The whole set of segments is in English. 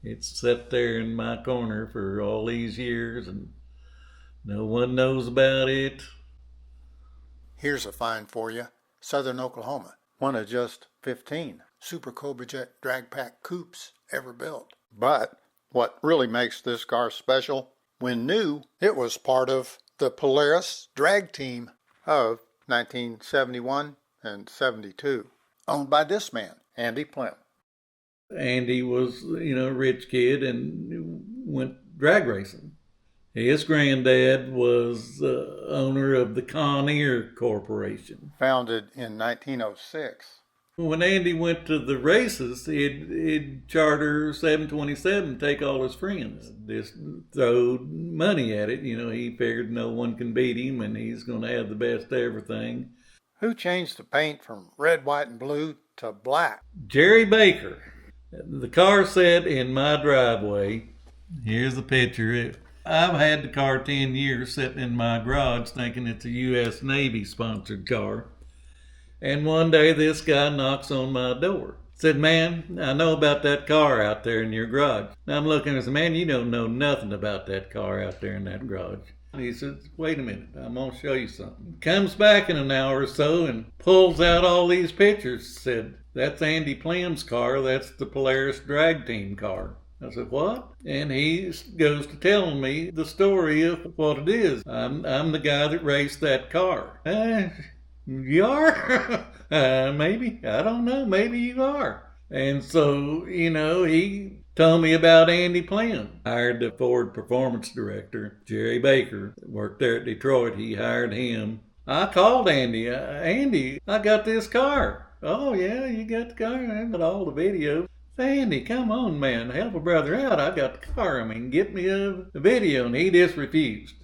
It's sat there in my corner for all these years and no one knows about it. Here's a find for you. Southern Oklahoma. One of just 15 Super Cobra Jet drag pack coupes ever built. But what really makes this car special, when new, it was part of the Polaris Drag Team of 1971 and 72, owned by this man, Andy Plim. Andy was, a rich kid and went drag racing. His granddad was the owner of the Conair Corporation. Founded in 1906. When Andy went to the races, he'd charter 727, take all his friends. Just throw money at it. He figured no one can beat him and he's going to have the best everything. Who changed the paint from red, white, and blue to black? Jerry Baker. The car sat in my driveway. Here's the picture. I've had the car 10 years sitting in my garage thinking it's a U.S. Navy sponsored car. And one day this guy knocks on my door. Said, man, I know about that car out there in your garage. And I'm looking and said, man, you don't know nothing about that car out there in that garage. And he says, wait a minute, I'm going to show you something. Comes back in an hour or so and pulls out all these pictures. Said, that's Andy Plim's car. That's the Polaris Drag Team car. I said, what? And he goes to telling me the story of what it is. I'm the guy that raced that car. You are? Maybe. I don't know. Maybe you are. And so, he told me about Andy Plim. Hired the Ford performance director, Jerry Baker, that worked there at Detroit. He hired him. I called Andy. Andy, I got this car. Oh, yeah, you got the car. I got all the video. Andy, come on, man. Help a brother out. I got the car. Get me a video. And he just refused.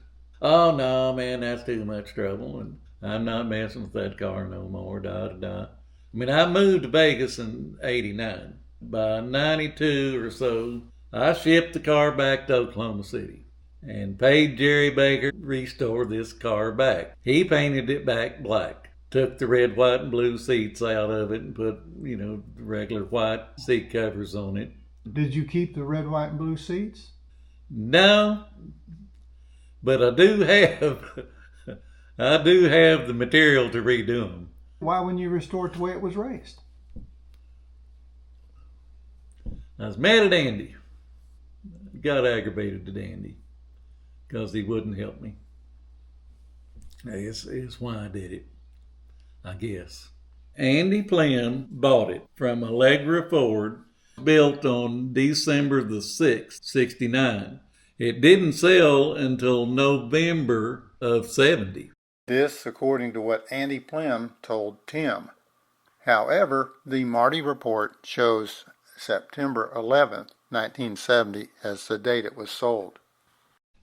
Oh, no, man, that's too much trouble. And I'm not messing with that car no more. I moved to Vegas in 89. By 92 or so, I shipped the car back to Oklahoma City and paid Jerry Baker to restore this car back. He painted it back black. Took the red, white, and blue seats out of it and put, the regular white seat covers on it. Did you keep the red, white, and blue seats? No, but I do have the material to redo them. Why wouldn't you restore it the way it was raced? I was mad at Andy. Got aggravated at Andy because he wouldn't help me. It's why I did it, I guess. Andy Plim bought it from Allegra Ford, built on December the 6th, 69. It didn't sell until November of 70. This according to what Andy Plim told Tim. However, the Marty report shows September 11th, 1970 as the date it was sold.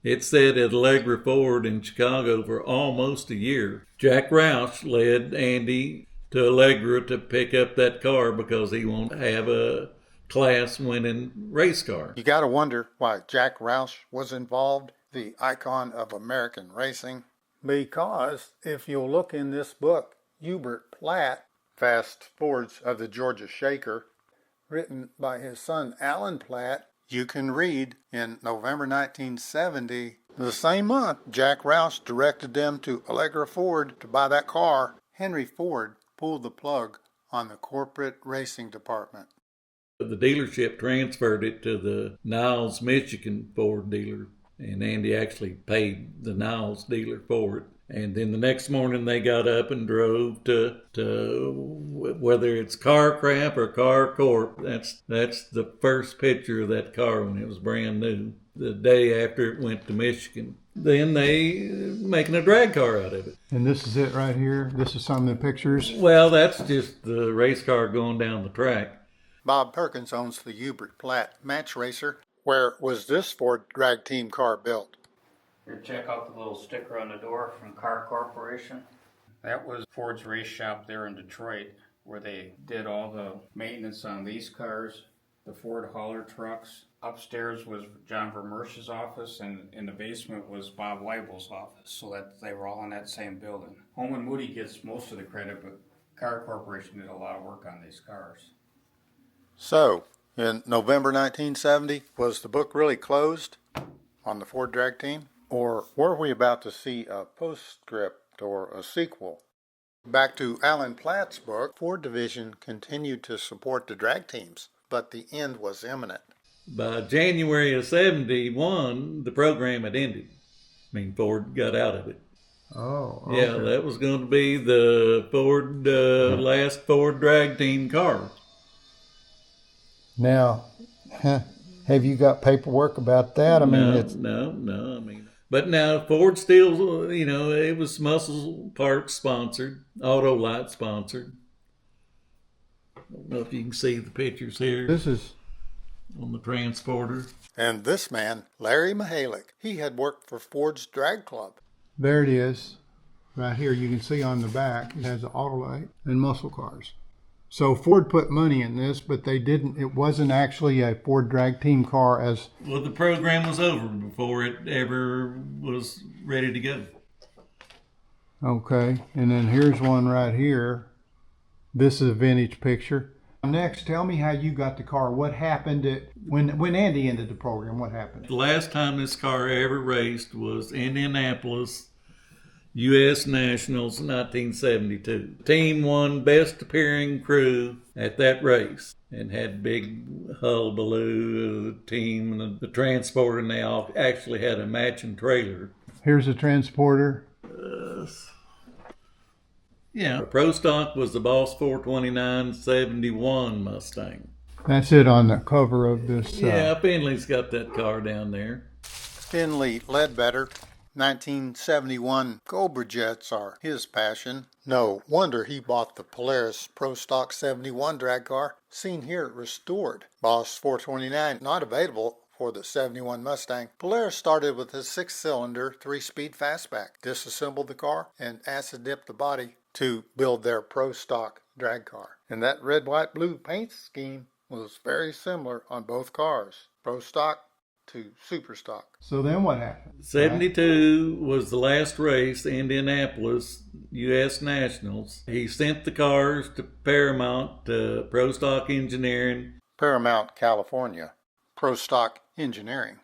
It sat at Allegra Ford in Chicago for almost a year. Jack Roush led Andy to Allegra to pick up that car because he wanted to have a class-winning race car. You got to wonder why Jack Roush was involved, the icon of American racing. Because if you'll look in this book, Hubert Platt, Fast Forwards of the Georgia Shaker, written by his son Alan Platt, you can read in November 1970, the same month Jack Roush directed them to Allegra Ford to buy that car. Henry Ford pulled the plug on the corporate racing department. The dealership transferred it to the Niles, Michigan Ford dealer, and Andy actually paid the Niles dealer for it. And then the next morning they got up and drove to whether it's Car Crap or Car Corp. That's the first picture of that car when it was brand new. The day after it went to Michigan. Then they making a drag car out of it. And this is it right here? This is some of the pictures? Well, that's just the race car going down the track. Bob Perkins owns the Hubert Platt Match Racer. Where was this Ford drag team car built? Here, check out the little sticker on the door from Car Corporation. That was Ford's race shop there in Detroit, where they did all the maintenance on these cars, the Ford hauler trucks. Upstairs was John Vermeersch's office, and in the basement was Bob Weibel's office, so that they were all in that same building. Holman Moody gets most of the credit, but Car Corporation did a lot of work on these cars. So, In November 1970, was the book really closed on the Ford Drag Team? Or were we about to see a postscript or a sequel? Back to Alan Platt's book, Ford Division continued to support the drag teams, but the end was imminent. By January of 71, the program had ended. I mean, Ford got out of it. Oh, okay. Yeah, that was going to be the Ford, last Ford Drag Team car. Now, have you got paperwork about that? I mean, No. I mean, but now Ford still, it was Muscle Parts sponsored, Autolite sponsored. I don't know if you can see the pictures here. this is On the transporter. And this man, Larry Mihalik, he had worked for Ford's Drag Club. there. It is, right here. You can see on the back it has the Autolite and muscle cars. So Ford put money in this, but they didn't. It wasn't actually a Ford Drag Team car as. Well, the program was over before it ever was ready to go. Okay, and then here's one right here. This is a vintage picture. Next, tell me how you got the car. What happened when Andy ended the program? What happened? The last time this car ever raced was Indianapolis U.S. Nationals 1972. The team won best appearing crew at that race and had big hullabaloo. The team and the transporter, and they all actually had a matching trailer. Here's a transporter. Yeah, Pro Stock was the Boss 429-71 Mustang. That's it on the cover of this. Yeah, Finley's got that car down there. Finley Ledbetter, 1971 Cobra jets are his passion. No wonder he bought the Polaris Pro Stock 71 drag car, seen here restored. Boss 429 not available for the 71 Mustang. Polaris started with a 6-cylinder 3-speed fastback, disassembled the car, and acid-dipped the body to build their Pro Stock drag car. And that red, white, blue paint scheme was very similar on both cars, Pro Stock to Super Stock. So then what happened? 72 was the last race, Indianapolis U.S. Nationals. He sent the cars to Paramount, Pro Stock Engineering, Paramount, California, Pro Stock Engineering,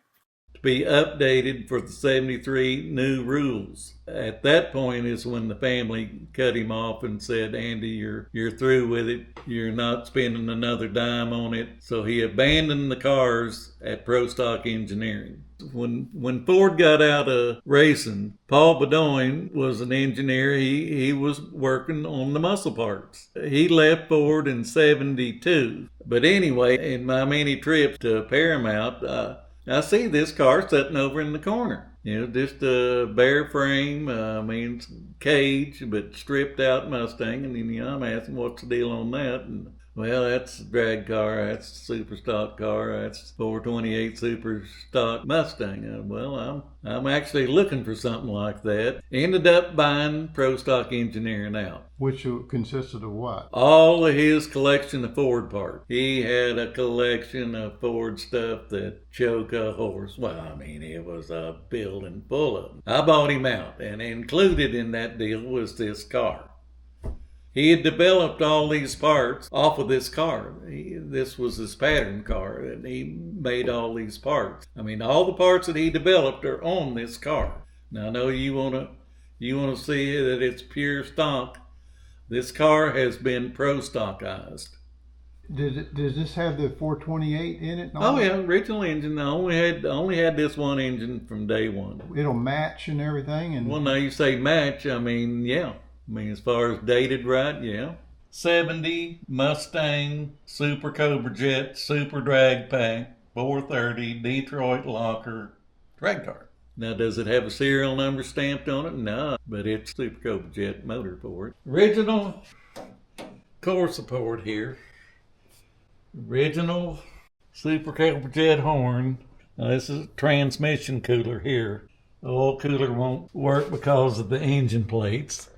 to be updated for the 73 new rules. At that point is when the family cut him off and said, Andy, you're through with it. You're not spending another dime on it. So he abandoned the cars at Pro Stock Engineering. When Ford got out of racing, Paul Bedoin was an engineer. He was working on the muscle parts. He left Ford in 72. But anyway, in my many trips to Paramount, I see this car sitting over in the corner. Just a bare frame, cage, but stripped out Mustang. And then, I'm asking, what's the deal on that? And, well, that's a drag car, that's a super stock car, that's 428 super stock Mustang. Well, I'm actually looking for something like that. Ended up buying Pro Stock Engineering out. Which consisted of what? All of his collection of Ford parts. He had a collection of Ford stuff that choke a horse. Well, it was a building full of them. I bought him out, and included in that deal was this car. He had developed all these parts off of this car. This was his pattern car, and he made all these parts. All the parts that he developed are on this car. Now, I know you wanna see that it's pure stock. This car has been Pro Stockized. Does this have the 428 in it? Oh yeah, original engine. I only had this one engine from day one. It'll match and everything. And well, now you say match. Yeah. As far as dated right, yeah. 70 Mustang Super Cobra Jet Super Drag Pack 430 Detroit Locker drag car. Now, does it have a serial number stamped on it? No, but it's Super Cobra Jet motor for it. Original core support here. Original Super Cobra Jet horn. Now, this is a transmission cooler here. The oil cooler won't work because of the engine plates.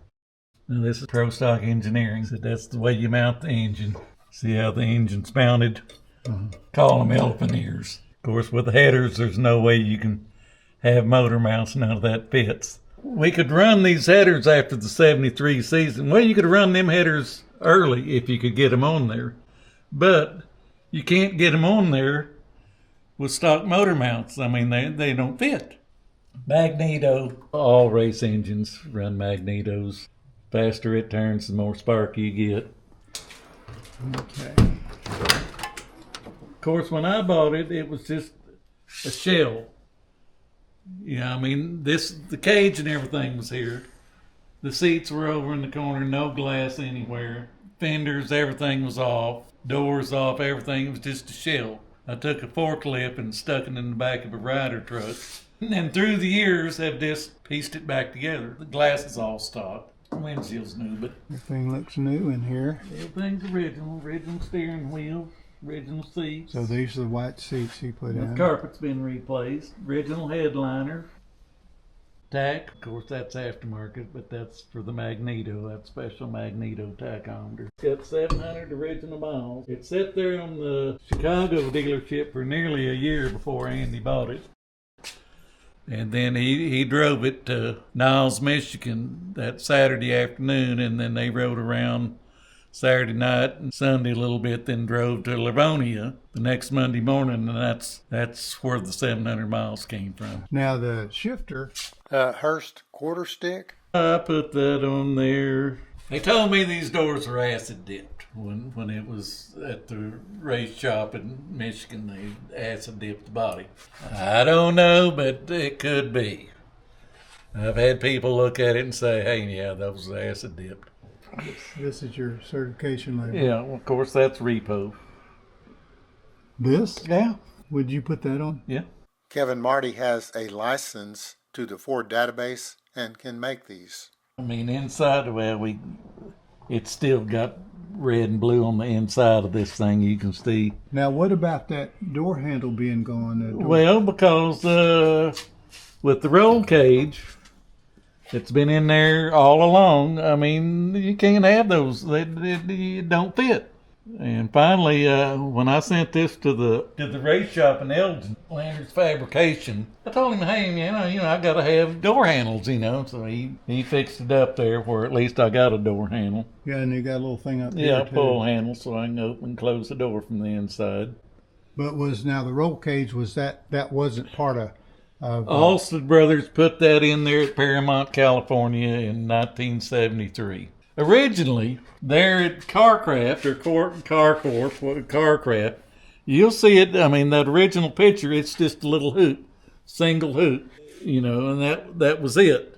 Now, this is Pro Stock Engineering, so that's the way you mount the engine. See how the engine's mounted? Call them elephant ears. Of course, with the headers, there's no way you can have motor mounts. None of that fits. We could run these headers after the 73 season. Well, you could run them headers early if you could get them on there. But you can't get them on there with stock motor mounts. I mean, they don't fit. Magneto. All race engines run magnetos. Faster it turns, the more spark you get. Okay. Of course, when I bought it, it was just a shell. Yeah, I mean, the cage and everything was here. The seats were over in the corner, no glass anywhere. Fenders, everything was off. Doors off, everything. It was just a shell. I took a forklift and stuck it in the back of a rider truck. And then through the years, have just pieced it back together. The glass is all stock. The windshield's new, but Everything looks new in here. everything's original. Original steering wheel, original seats. So these are the white seats he put The in. carpet's been replaced. Original headliner. Tack, of course, that's aftermarket, but that's for the Magneto, that special Magneto tachometer. It's got 700 original miles. It sat there on the Chicago dealership for nearly a year before Andy bought it. And then he drove it to Niles, Michigan that Saturday afternoon, and then they rode around Saturday night and Sunday a little bit, then drove to Livonia the next Monday morning, and that's where the 700 miles came from. Now the shifter, Hurst quarter stick. I put that on there. They told me these doors were acid dipped when it was at the race shop in Michigan. They acid dipped the body. I don't know, but it could be. I've had people look at it and say, "Hey, yeah, that was acid dipped." this is your certification label. Yeah, well, of course that's repo. This? Yeah, Would you put that on? yeah. Kevin Marty has a license to the Ford database and can make these. I mean, inside, it's still got red and blue on the inside of this thing. You can see. Now, what about that door handle being gone? That door- Well, because with the roll cage, it's been in there all along. I mean, you can't have those. They don't fit. And finally, when I sent this to the race shop in Elgin, Landers Fabrication, I told him, "Hey, you know, I gotta have door handles, you know." So he fixed it up there where at least I got a door handle. Yeah, and you got a little thing up Yeah, there a too. pull handle so I can open and close the door from the inside. But now the roll cage that wasn't part of Alston Brothers put that in there at Paramount, California in 1973. Originally, there at Carcraft or Carcraft, you'll see it. I mean, that original picture, it's just a little hoop, single hoop, you know, and that was it.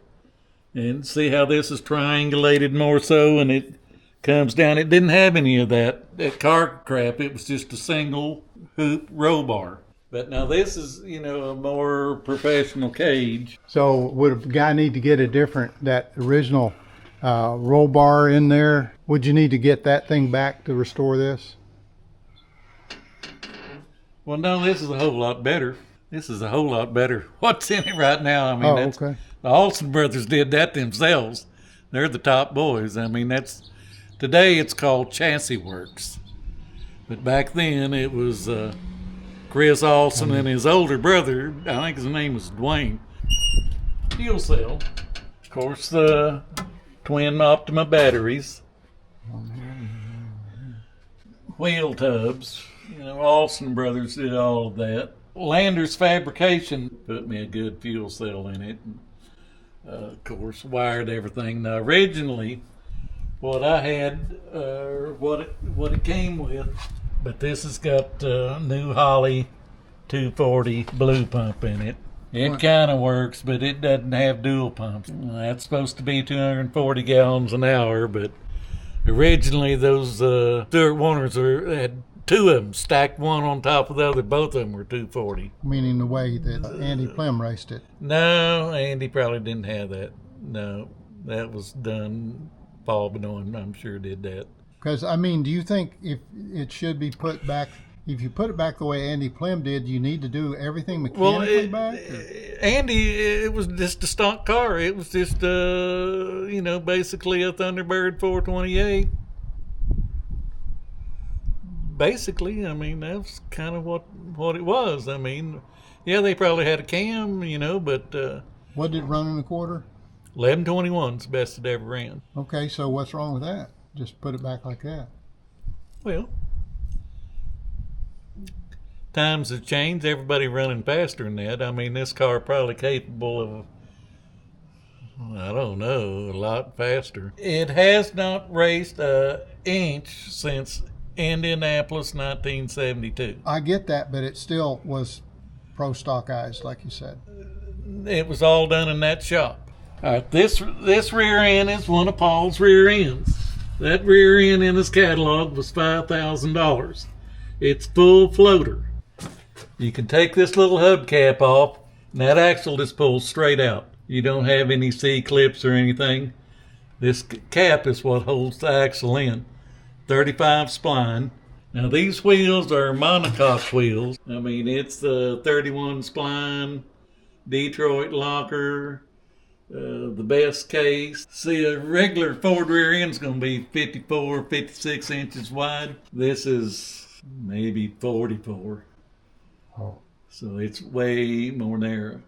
And see how this is triangulated more so, and it comes down. It didn't have any of that at Carcraft. It was just a single hoop roll bar. But now this is, you know, a more professional cage. So would a guy need to get that original roll bar in there? Would you need to get that thing back to restore this? Well, no, this is a whole lot better. This is a whole lot better. What's in it right now? I mean, Okay. The Alston brothers did that themselves. They're the top boys. I mean, today it's called Chassis Works. But back then it was Chris Alston and his older brother, I think his name was Dwayne. Fuel cell. Of course, twin Optima batteries. Wheel tubs. You know, Alston Brothers did all of that. Landers Fabrication put me a good fuel cell in it. And, of course, wired everything. Now, originally, what I had, what it came with, but this has got new Holley 240 blue pump in it. It kind of works, but it doesn't have dual pumps. That's supposed to be 240 gallons an hour, but originally those Stuart Warners had two of them stacked one on top of the other. Both of them were 240. Meaning the way that Andy Plem raced it. No, Andy probably didn't have that. No, that was done. Paul Benoit, I'm sure, did that. Because, I mean, do you think if it should be put back, if you put it back the way Andy Plem did, you need to do everything mechanically back? Andy, it was just a stock car. It was just, you know, basically a Thunderbird 428. Basically, I mean, that's kind of what it was. I mean, yeah, they probably had a cam, you know, but What did it run in a quarter? 1121's the best it ever ran. Okay, so what's wrong with that? Just put it back like that. Well, Times have changed. Everybody running faster than that. I mean, this car probably capable of, I don't know, a lot faster. It has not raced an inch since Indianapolis 1972. I get that, but it still was pro stock eyes, like you said. It was all done in that shop. All right, this rear end is one of Paul's rear ends. That rear end in his catalog was $5,000. It's full floater. You can take this little hubcap off, and that axle just pulls straight out. You don't have any C-clips or anything. This cap is what holds the axle in. 35 spline. Now these wheels are monocoque wheels. I mean, it's the 31 spline, Detroit locker, the best case. See, a regular Ford rear end's going to be 54, 56 inches wide. This is maybe 44. Oh. So it's way more narrow.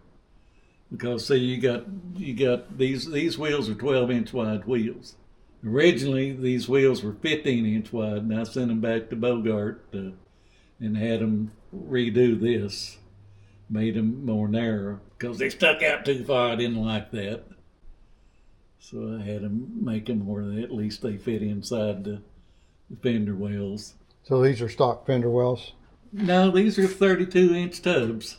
Because see, you got these wheels are 12-inch wide wheels. Originally, these wheels were 15-inch wide, and I sent them back to Bogart and had them redo this. Made them more narrow because they stuck out too far. I didn't like that. So I had them make them where at least they fit inside the fender wells. So these are stock fender wells? No, these are 32-inch tubs.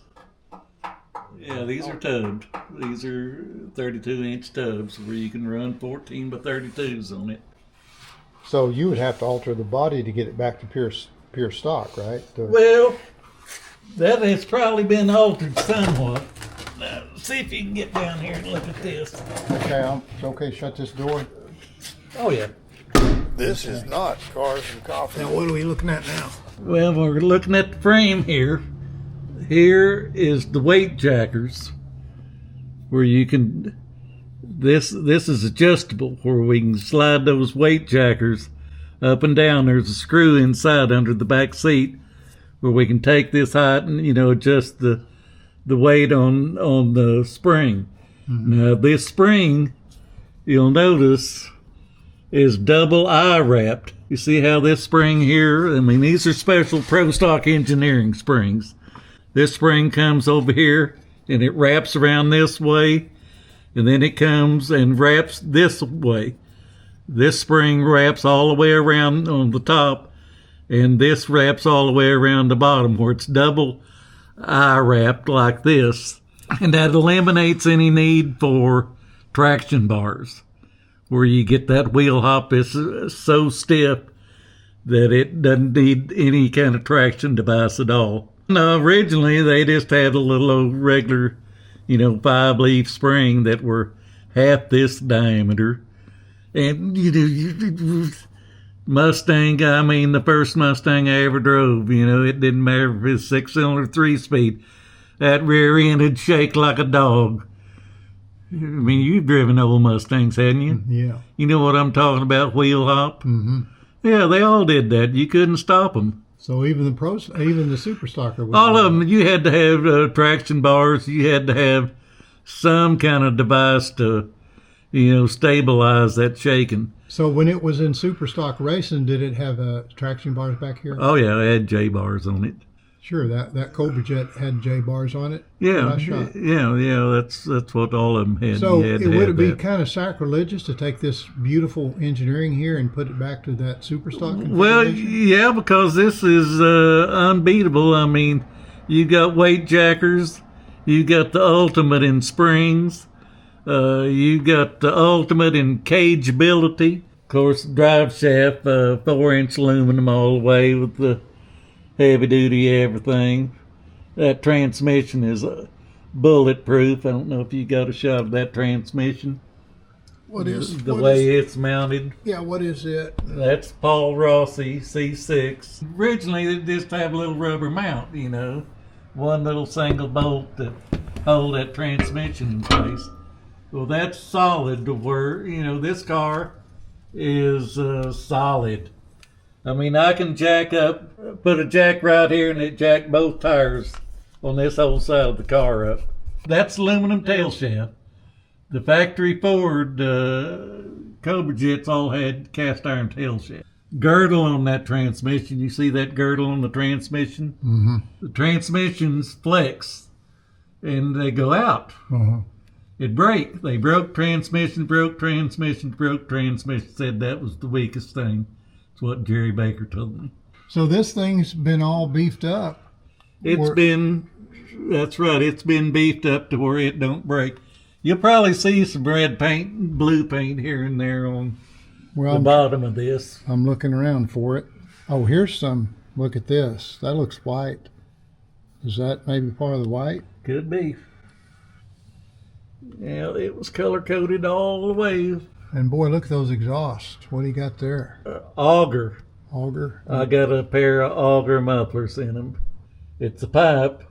Yeah, these are tubbed. These are 32-inch tubs where you can run 14 by 32s on it. So you would have to alter the body to get it back to pure stock, right? Well, that has probably been altered somewhat. Now, see if you can get down here and look at this. Okay, it's okay. Shut this door. Oh, yeah. This is not Cars and Coffee. Now, what are we looking at now? Well, we're looking at the frame here. Here is the weight jackers, where you can. This is adjustable, where we can slide those weight jackers up and down. There's a screw inside under the back seat, where we can take this height and adjust the weight on the spring. Mm-hmm. Now this spring, you'll notice, is double eye wrapped. You see how this spring here? I mean, these are special pro stock engineering springs. This spring comes over here and it wraps around this way, and then it comes and wraps this way. This spring wraps all the way around on the top, and this wraps all the way around the bottom, where it's double eye wrapped like this. And that eliminates any need for traction bars, where you get that wheel hop is so stiff that it doesn't need any kind of traction device at all. No, originally they just had a little old regular, 5-leaf spring that were half this diameter. And, Mustang, I mean, the first Mustang I ever drove, it didn't matter if it was 6-cylinder, 3-speed. That rear end would shake like a dog. I mean, you've driven old Mustangs, hadn't you? Yeah. You know what I'm talking about, wheel hop? Mm-hmm. Yeah, they all did that. You couldn't stop them. So even the super stocker. All of them, you had to have traction bars. You had to have some kind of device to, stabilize that shaking. So when it was in super stock racing, did it have traction bars back here? Oh yeah, it had J bars on it. Sure, that Cobra jet had J bars on it. Yeah, that's what all of them had. So would it be kind of sacrilegious to take this beautiful engineering here and put it back to that super stock configuration? Well, yeah, because this is unbeatable. I mean, you got weight jackers, you got the ultimate in springs, you got the ultimate in cageability. Of course, drive shaft, 4-inch aluminum all the way with the heavy duty everything. That transmission is bulletproof. I don't know if you got a shot of that transmission. What is the way it's mounted? Yeah, what is it? That's Paul Rossi C6. Originally, they just have a little rubber mount, one little single bolt to hold that transmission in place. Well, that's solid to where, this car is solid. I mean, I can put a jack right here and it jack both tires on this whole side of the car up. That's aluminum tail shaft. The factory Ford Cobra jets all had cast iron tail shaft. girdle on that transmission. You see that girdle on the transmission? Mm-hmm. The transmissions flex and they go out. Uh-huh. It break. They broke transmission, said that was the weakest thing. That's what Jerry Baker told me. So this thing's been all beefed up. That's right, it's been beefed up to where it don't break. You'll probably see some red paint and blue paint here and there on the bottom of this. I'm looking around for it. Oh, here's some. Look at this. That looks white. Is that maybe part of the white? Could be. Yeah, it was color coded all the way. And boy, look at those exhausts. What do you got there? Auger. Auger? I got a pair of auger mufflers in them. It's a pipe.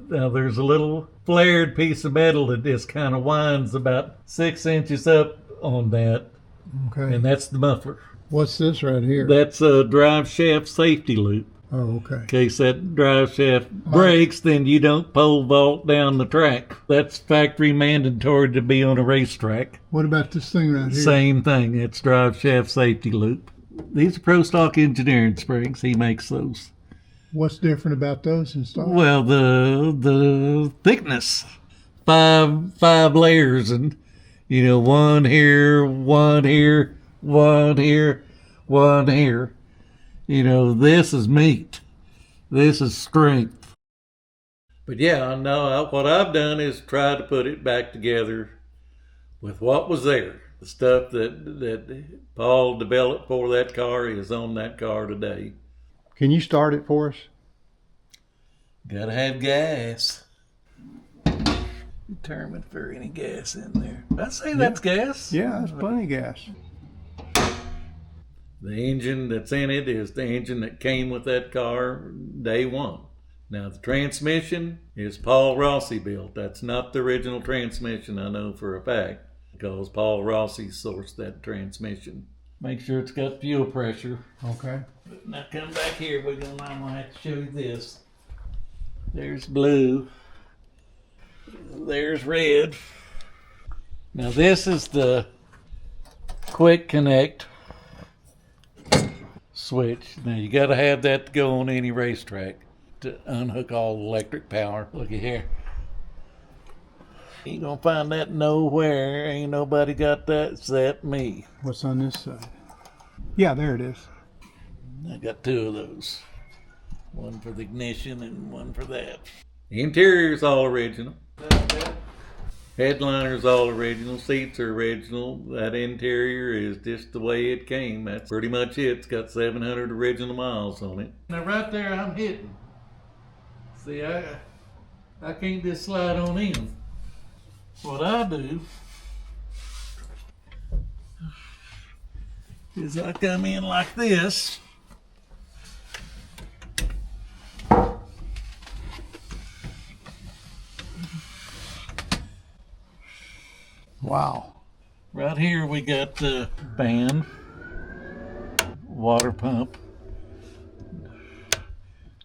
Now there's a little flared piece of metal that just kind of winds about 6 inches up on that. Okay. And that's the muffler. What's this right here? That's a drive shaft safety loop. Oh, okay. In case that drive shaft breaks, then you don't pole vault down the track. That's factory mandatory to be on a racetrack. What about this thing right here? Same thing. It's drive shaft safety loop. These are Pro Stock Engineering springs. He makes those. What's different about those in stock? Well, the thickness. Five layers, and one here, one here, one here, one here. This is meat. This is strength. But yeah, no, what I've done is try to put it back together with what was there. The stuff that Paul developed for that car is on that car today. Can you start it for us? Gotta have gas. Determined for any gas in there. I say that's gas. Yeah, that's plenty of gas. The engine that's in it is the engine that came with that car day one. Now the transmission is Paul Rossi built. That's not the original transmission, I know for a fact, because Paul Rossi sourced that transmission. Make sure it's got fuel pressure. Okay. Now come back here, I'm gonna have to show you this. There's blue. There's red. Now this is the quick connect switch. Now you got to have that to go on any racetrack to unhook all the electric power. Looky here. Ain't gonna find that nowhere. Ain't nobody got that except me. What's on this side? Yeah, there it is. I got two of those. One for the ignition and one for that. The interior's all original. Headliner's all original. Seats are original. That interior is just the way it came. That's pretty much it. It's got 700 original miles on it. Now right there I'm hitting. See, I can't just slide on in. What I do is I come in like this. Wow. Right here we got the fan, water pump.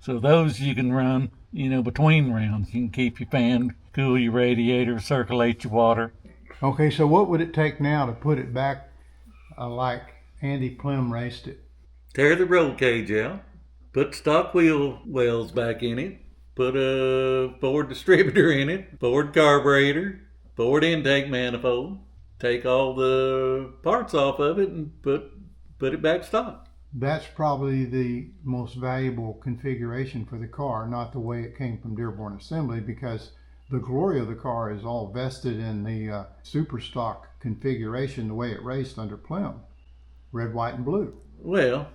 So those you can run, between rounds. You can keep your fan, cool your radiator, circulate your water. Okay, so what would it take now to put it back like Andy Plum raced it? Tear the roll cage out, put stock wheel wells back in it, put a Ford distributor in it, Ford carburetor, Ford intake manifold, take all the parts off of it and put it back stock. That's probably the most valuable configuration for the car, not the way it came from Dearborn Assembly, because the glory of the car is all vested in the super stock configuration, the way it raced under Plum. Red, white, and blue. Well,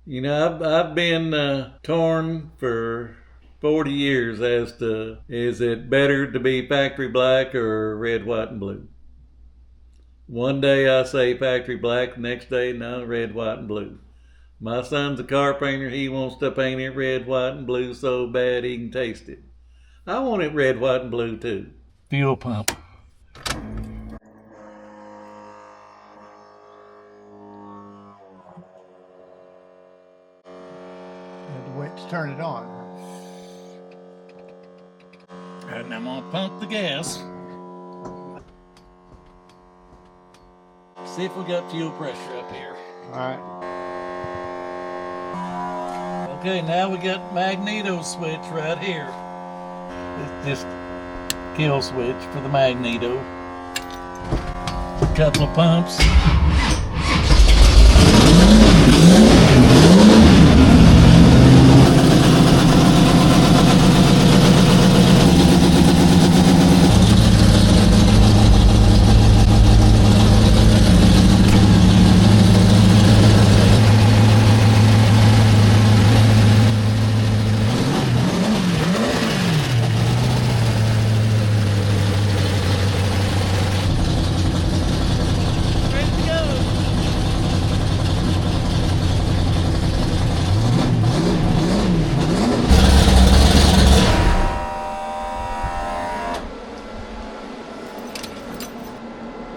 I've been torn for 40 years as to, is it better to be factory black or red, white, and blue? One day I say factory black, the next day, no, red, white, and blue. My son's a car painter. He wants to paint it red, white, and blue so bad he can taste it. I want it red, white, and blue too. Fuel pump. Had to wait to turn it on. And I'm gonna pump the gas. See if we got fuel pressure up here. All right. Okay, now we got magneto switch right here. It's just kill switch for the magneto. Couple of pumps.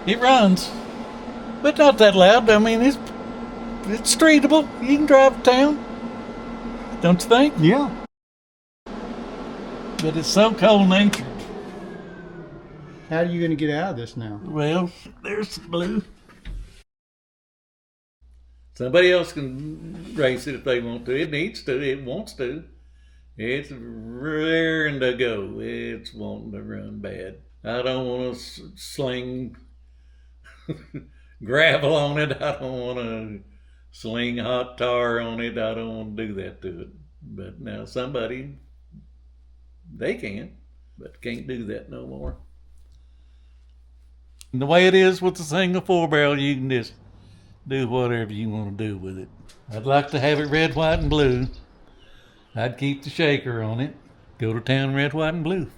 It runs, but not that loud. I mean, it's streetable. You can drive to town, don't you think? Yeah. But it's so cold-natured. How are you going to get out of this now? Well, there's the blue. Somebody else can race it if they want to. It needs to. It wants to. It's raring to go. It's wanting to run bad. I don't want to sling gravel on it. I don't want to sling hot tar on it. I don't want to do that to it. But now somebody, they can, but can't do that no more. And the way it is with the single 4-barrel, you can just do whatever you want to do with it. I'd like to have it red, white, and blue. I'd keep the shaker on it. Go to town red, white, and blue.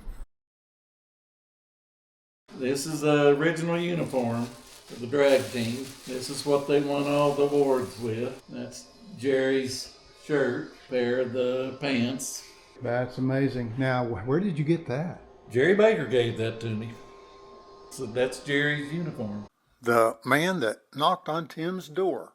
This is the original uniform for the drag team. This is what they won all the awards with. That's Jerry's shirt, pair of the pants. That's amazing. Now, where did you get that? Jerry Baker gave that to me. So that's Jerry's uniform. The man that knocked on Tim's door.